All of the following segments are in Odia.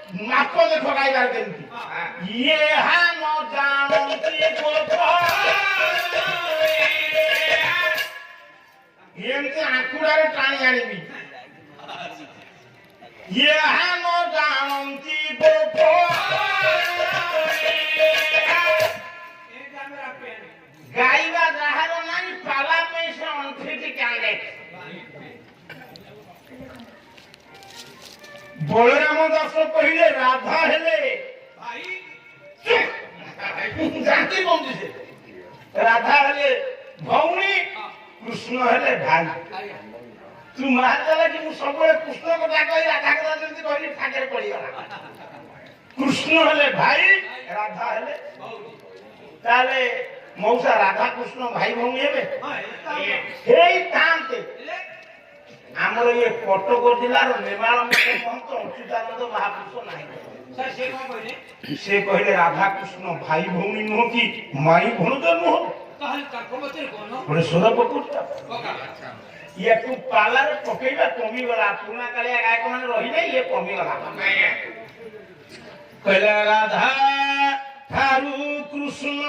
ମାପ ଦେଖ ଗାଇବାର କେମିତି ଇଏ ହା ନ ଜାଣନ୍ତି ଗୋପ ଏମିତି ଆଙ୍କୁଡ଼ାରେ ଟାଣି ଆଣିବି ଇଏ ହା ନ ଜାଣନ୍ତି ଗୋପ ଗାଇବା ଯାହାର ନାହିଁ ପାଲା ପାଇଁ ସେ ଅଣ୍ଠିଟି କାନ୍ଦେ ବଳରାମ ଦାସ କହିଲେ ରାଧା ହେଲେ ଜାତି କହୁଛି ସେ ରାଧା ହେଲେ ଭଉଣୀ କୃଷ୍ଣ ହେଲେ ଭାଇ ତୁ ମାରିଦେଲା କି ମୁଁ ସବୁବେଳେ କୃଷ୍ଣ କଥା କହି ରାଧା କଥା ଯେମିତି କହିଲି ଠାକରେ ପଡିଗଲା କୃଷ୍ଣ ହେଲେ ଭାଇ ରାଧା ହେଲେ ତାହେଲେ ମଉସା ରାଧା କୃଷ୍ଣ ଭାଇ ଭଉଣୀ ହେବେ ହେଇଥାନ୍ତେ ଆମର ଇଏ କଟକ ଜିଲ୍ଲାର ନେମାଳ ମହନ୍ତ ଅଚ୍ୟୁତାନନ୍ଦ ମହାପୁରୁଷ ନାହିଁ ସେ କହିଲେ ରାଧାକୃଷ୍ଣ ଭାଇ ଭଉଣୀ ନୁହଁ କି ମାଇ ଭଣଜ ନୁହଁ ଗୋଟେ ସ୍ୱର ପକଉଛ ୟାକୁ ପାଲାରେ ପକେଇବା କମିଗଲା ପୁରୁଣା କାଳିଆ ଗାୟକ ମାନେ ରହିଲେ ଇଏ କମିଗଲା କହିଲେ ରାଧା ଠାରୁ କୃଷ୍ଣ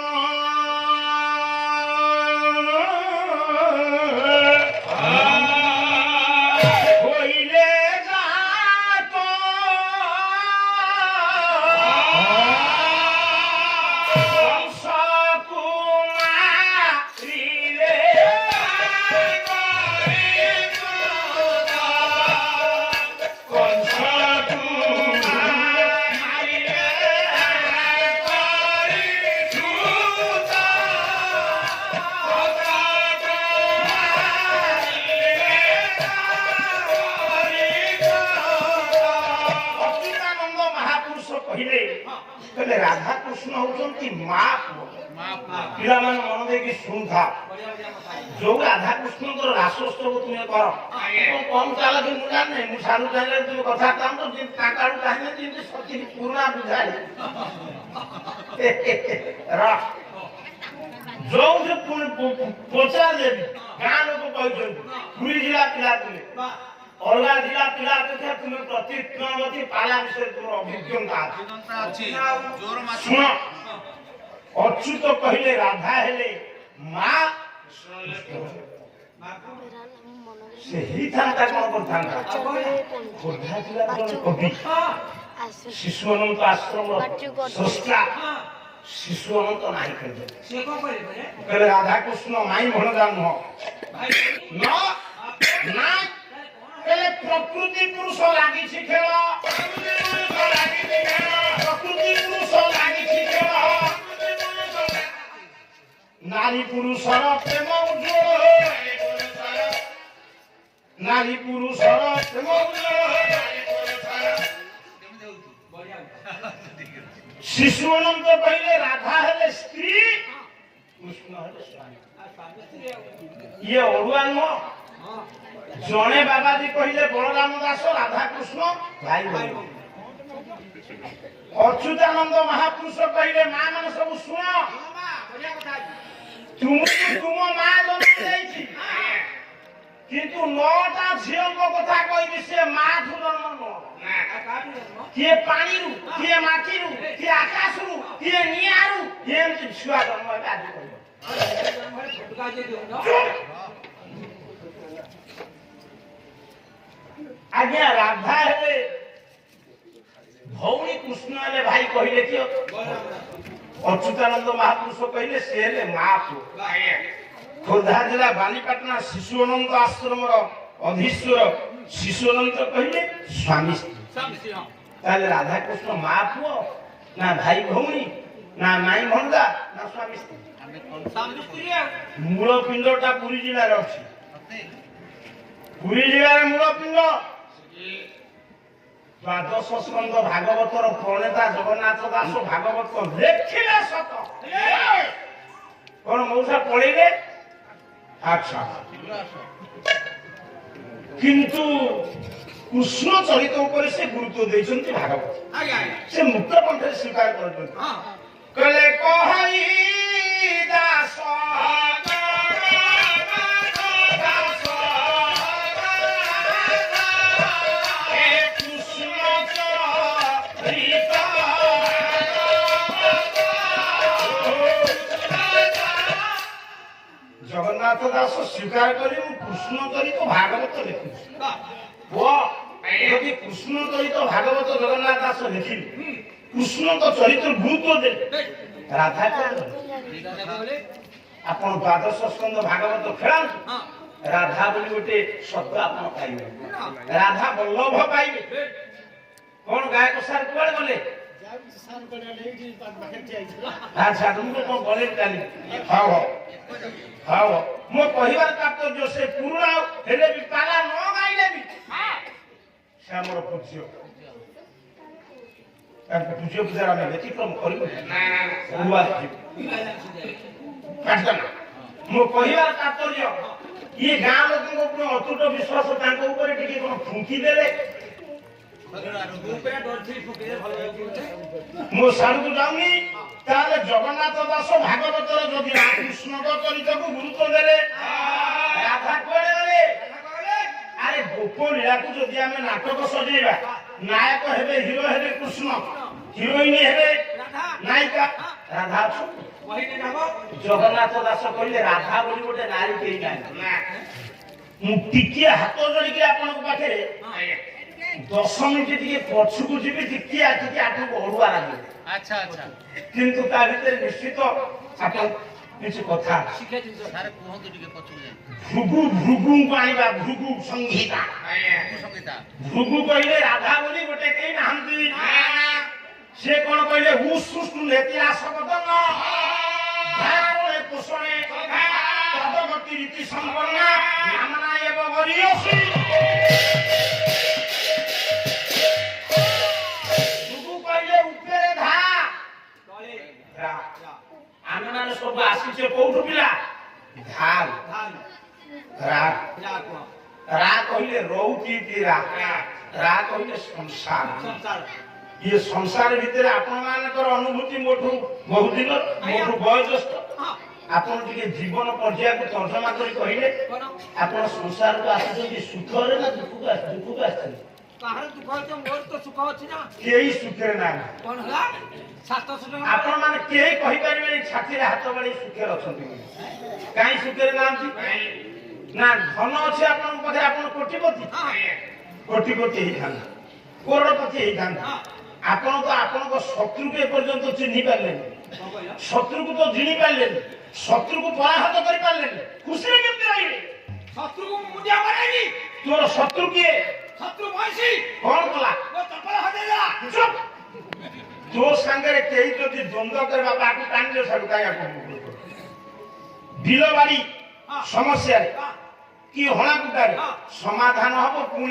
ରାଧାକୃଷ୍ଣ ହଉଛନ୍ତି ମା ପୁଅ ପିଲାମାନେ ମନ ଦେଇକି ଶୁଣୁଥା ଯୋଉ ରାଧାକୃଷ୍ଣଙ୍କର ରାସୋତ୍ସବ ତୁମେ କର କମ ଚାଲ କି ମୁଁ ଜାଣିନି ମୁଁ ସାରୁ ଚାହିଁଲେ ତୁମେ କଥା ଚାହୁଁଛ ତାଙ୍କ ଆଡୁ ଚାହିଁଲେ ଯେମିତି ସଚିନ ପୁରୁଣା ବୁଝାଳି ଯୋଉଠି ପଚାରିଦେବି ଗାଁ ଲୋକ କହିଛନ୍ତି ପୁରୀ ଜିଲ୍ଲା ପିଲା ତୁମେ ଅଲଗା ଜିଲ୍ଲା ପିଲା ଅପେକ୍ଷା ତୁମେ ପ୍ରତିକ୍ରମବତୀ ପାଲା ବିଷୟରେ ତୁମର ଅଭିଜ୍ଞତା ଅଛି ଶୁଣ ଅଚ୍ୟୁତ କହିଲେ ରାଧା ହେଲେ ମା ସେ ହେଇଥାନ୍ତା କଣ କରିଥାନ୍ତା ଖୋର୍ଦ୍ଧା ଜିଲ୍ଲାର ଜଣେ କବି ଶିଶୁ ଅନନ୍ତ ଆଶ୍ରମର ସ୍ରଷ୍ଟା ଶିଶୁ ଅନନ୍ତ ନାହିଁ କହିଲେ ରାଧାକୃଷ୍ଣ ମାଇ ଭଣଜା ନୁହଁ ନା ପ୍ରକୃତି ପୁରୁଷ ଲାଗିଛି ଖେଳ ପ୍ରକୃତି ପୁରୁଷ ଲାଗିଛି ଖେଳ ନାରୀ ପୁରୁଷର ପ୍ରେମ ଉଜ୍ଜ୍ୱଳ ନାରୀ ପୁରୁଷର ପ୍ରେମ ଶିଶୁ ଅନନ୍ତ କହିଲେ ରାଧା ହେଲେ ସ୍ତ୍ରୀ କୃଷ୍ଣ ହେଲେ ସ୍ୱାମୀ ଇଏ ଅଡୁଆ ନୁହଁ ଜଣେ ବାବାଜୀ କହିଲେ ବଳରାମ ଦାସ ରାଧାକୃଷ୍ଣ ଭାଇ ଭାଇ ଅଚ୍ୟୁତାନନ୍ଦ ମହାପୁରୁଷ କହିଲେ ମା ମାନେ ସବୁ ଶୁଣ ତୁମକୁ ତୁମ ମା ଜନ୍ମ ଦେଇଛି କିନ୍ତୁ 9ଟା ଝିଅଙ୍କ କଥା କହିବି ସେ ମା ଠୁ ଜନ୍ମ ନୁହଁ କିଏ ପାଣିରୁ କିଏ ମାଟିରୁ କିଏ ଆକାଶରୁ କିଏ ନିଆଁରୁ ଏମିତି ଛୁଆ ଜନ୍ମ ହେବେ ଆଜି କହିବ ଆଜ୍ଞା ରାଧା ହେଲେ ଭଉଣୀ କୃଷ୍ଣ ହେଲେ ଭାଇ କହିଲେ କିଏ ଅଚ୍ୟୁତାନନ୍ଦ ମହାପୁରୁଷ କହିଲେ ସେ ହେଲେ ମା ପୁଅ ଖୋର୍ଦ୍ଧା ଜିଲ୍ଲା ବାଲିପାଟଣା ଶିଶୁ ଅନନ୍ତ ଆଶ୍ରମର ଅଧୀଶ୍ୱର ଶିଶୁ ଅନନ୍ତ କହିଲେ ସ୍ୱାମୀ ସ୍ତ୍ରୀ ତାହେଲେ ରାଧାକୃଷ୍ଣ ମା ପୁଅ ନା ଭାଇ ଭଉଣୀ ନା ମାଇଁ ଭଣଜା ନା ସ୍ୱାମୀ ସ୍ତ୍ରୀ ମୂଳ ପିଣ୍ଡଟା ପୁରୀ ଜିଲ୍ଲାରେ ଅଛି ପୁରୀ ଜିଲ୍ଲାରେ ମୂଳ ପିଣ୍ଡ ଦ୍ୱାଦଶ ସ୍କନ୍ଧ ଭାଗବତର ପ୍ରଣେତା ଜଗନ୍ନାଥ ଦାସ ଭାଗବତ ଲେଖିଲେ ସତ କଣ ମଉସା ପଳେଇଲେ ଆଚ୍ଛା କିନ୍ତୁ କୃଷ୍ଣ ଚରିତ ଉପରେ ସେ ଗୁରୁତ୍ୱ ଦେଇଛନ୍ତି ଭାଗବତ ସେ ମୁକ୍ତ କଣ୍ଠରେ ସ୍ୱୀକାର କରିଛନ୍ତି କହିଲେ କହି ଦାସ ଜଗନ୍ନାଥ ଦାସ ସ୍ୱୀକାର କରି ମୁଁ କୃଷ୍ଣ ଚରିତ ଭାଗବତ ଲେଖୁଛି। ପୁଅ ଯଦି କୃଷ୍ଣ ଚରିତ ଭାଗବତ ଜଗନ୍ନାଥ ଦାସ ଲେଖିଲି କୃଷ୍ଣଙ୍କ ଚରିତ୍ର ଗୁରୁତ୍ୱ ଦେଲେ ରାଧା ଆପଣ ଦ୍ୱାଦଶ ସ୍କନ୍ଧ ଭାଗବତ ଖେଳାନ୍ତୁ ରାଧା ବୋଲି ଗୋଟେ ଶବ୍ଦ ଆପଣ ପାଇବେ ରାଧା ବଲ୍ଲଭ ପାଇବେ। କଣ ଗାୟକ ସାର୍ କୁଆଡେ ଗଲେ? ଆଚ୍ଛା ତୁମକୁ କଣ ଗଲେ କାଲି? ହଉ ହଉ ମୋ କହିବାର ତାତ୍ପର୍ଯ୍ୟ ସେ ପୁରୁଣା ହେଲେ ବି ପାଲା ନ ଗାଇଲେ ବି ସେ ଆମର ପୂଜ୍ୟ ତାଙ୍କୁ ପୂଜ୍ୟ ପୂଜାର ଆମେ ବ୍ୟତିକ୍ରମ କରିବୁ ମୋ କହିବାର ତାତ୍ପର୍ଯ୍ୟ ଇଏ ଗାଁ ଲୋକଙ୍କ ଉପରେ ଅତୁଟ ବିଶ୍ୱାସ ତାଙ୍କ ଉପରେ ଟିକେ କଣ ଫୁଙ୍କି ଦେଲେ ମୁଁ ସାଡ଼କୁ ଯାଉନି ତାହେଲେ ଜଗନ୍ନାଥ ଦାସ ଭାଗବତର ଯଦି କୃଷ୍ଣଙ୍କ ଚରିତକୁ ଗୁରୁତ୍ୱ ଦେଲେ ରାଧା କୁଆଡେ ଗଲେ? ଆରେ ଗୋପ ଲୀଳାକୁ ଯଦି ଆମେ ନାଟକ ସଜେଇବା ନାୟକ ହେବେ ହିରୋ ହେବେ କୃଷ୍ଣ ହିରୋଇନ ହେବେ ନାୟିକା ରାଧା ଅଛନ୍ତି। ଜଗନ୍ନାଥ ଦାସ କହିଲେ ରାଧା ବୋଲି ଗୋଟେ ନାରୀ କେହି ନାହିଁ। ମୁଁ ଟିକିଏ ହାତ ଯୋଡ଼ିକି ଆପଣଙ୍କ ପାଖରେ 10 ମିନିଟ ଟିକେ ପଛକୁ ଯିବି ଟିକେ ଆପଣଙ୍କୁ ଅଡୁଆ ଲାଗିବ। ଆଚ୍ଛା ଆଚ୍ଛା କିନ୍ତୁ ତା ଭିତରେ ନିଶ୍ଚିତ ଆପଣ କିଛି କଥା କୁହନ୍ତୁ ଟିକେ ପଛକୁ ଯାଇ ଭୃଗୁ ଭୃଗୁଙ୍କୁ ଆଣିବା ଭୃଗୁ ସଂହିତା ଭୃଗୁ କହିଲେ ରାଧା ବୋଲି ଗୋଟେ କେହି ନାହାନ୍ତି। ସେ କଣ କହିଲେ ଉସୁଷ୍ଟୁ ନେତିରା ଶବ୍ଦ ଧାରଣେ ପୋଷଣେ ପଦଗତି ରୀତି ସମ୍ପନ୍ନ ନାମନା ଏବ ବରିୟସି ଆମେ ମାନେ ସବୁ ଆସିଛେ କୋଉଠୁ ପିଲା ଧାଲ ରା କହିଲେ ରହୁଛି ରା କହିଲେ ସଂସାର ଇଏ ସଂସାର ଭିତରେ ଆପଣ ମାନଙ୍କର ଅନୁଭୂତି ମୋଠୁ ବହୁଦିନ ମୋଠୁ ବୟୋଜ୍ୟେଷ୍ଠ ଆପଣ ଟିକେ ଜୀବନ ପର୍ଯ୍ୟାୟକୁ ତର୍ଜମା କରି କହିଲେ ଆପଣ ସଂସାରକୁ ଆସିଛନ୍ତି ସୁଖରେ ନା ଦୁଃଖକୁ ଆସିଛନ୍ତି? କେହି ସୁଖରେ ନାହିଁ ଆପଣ ମାନେ କେହି କହିପାରିବେନି ଛାତିରେ ହାତ ବାଡେଇ ସୁଖରେ ଅଛନ୍ତି କାହିଁ ସୁଖରେ ନାହାନ୍ତି? ନା ଧନ ଅଛି ଆପଣଙ୍କ ପାଖରେ ଆପଣ କୋଟିପତି କୋଟିପତି ହେଇଥାନ୍ତା କରୋଡ଼ପତି ହେଇଥାନ୍ତା ଆପଣ ତ ଆପଣଙ୍କ ଶତ୍ରୁକୁ ଏପର୍ଯ୍ୟନ୍ତ ଚିହ୍ନି ପାରିଲେନି ଶତ୍ରୁକୁ ତ ଜିଣି ପାରିଲେନି ଶତ୍ରୁକୁ ପରାହତ କରିପାରିଲେନି ଖୁସିରେ କେମିତି ରହିବେ? ଶତ୍ରୁକୁ ମୁଣ୍ଡିଆ ମାରେନି ତୋର ଶତ୍ରୁ କିଏ? ଶତ୍ରୁ ମହିଷୀ କଣ କଲା? ଚପଲ ହଜେଇଲା। ଚୁପ ତୋ ସାଙ୍ଗରେ କେହି ଯଦି ଦ୍ୱନ୍ଦ୍ୱ କରିବା ତାକୁ ଟାଣିଲେ ସାଡୁ କାହିଁକି ବିଲ ବାଡି ସମସ୍ୟାରେ କି ହଣାକୁଟାରେ ସମାଧାନ ହବ ପୁଣି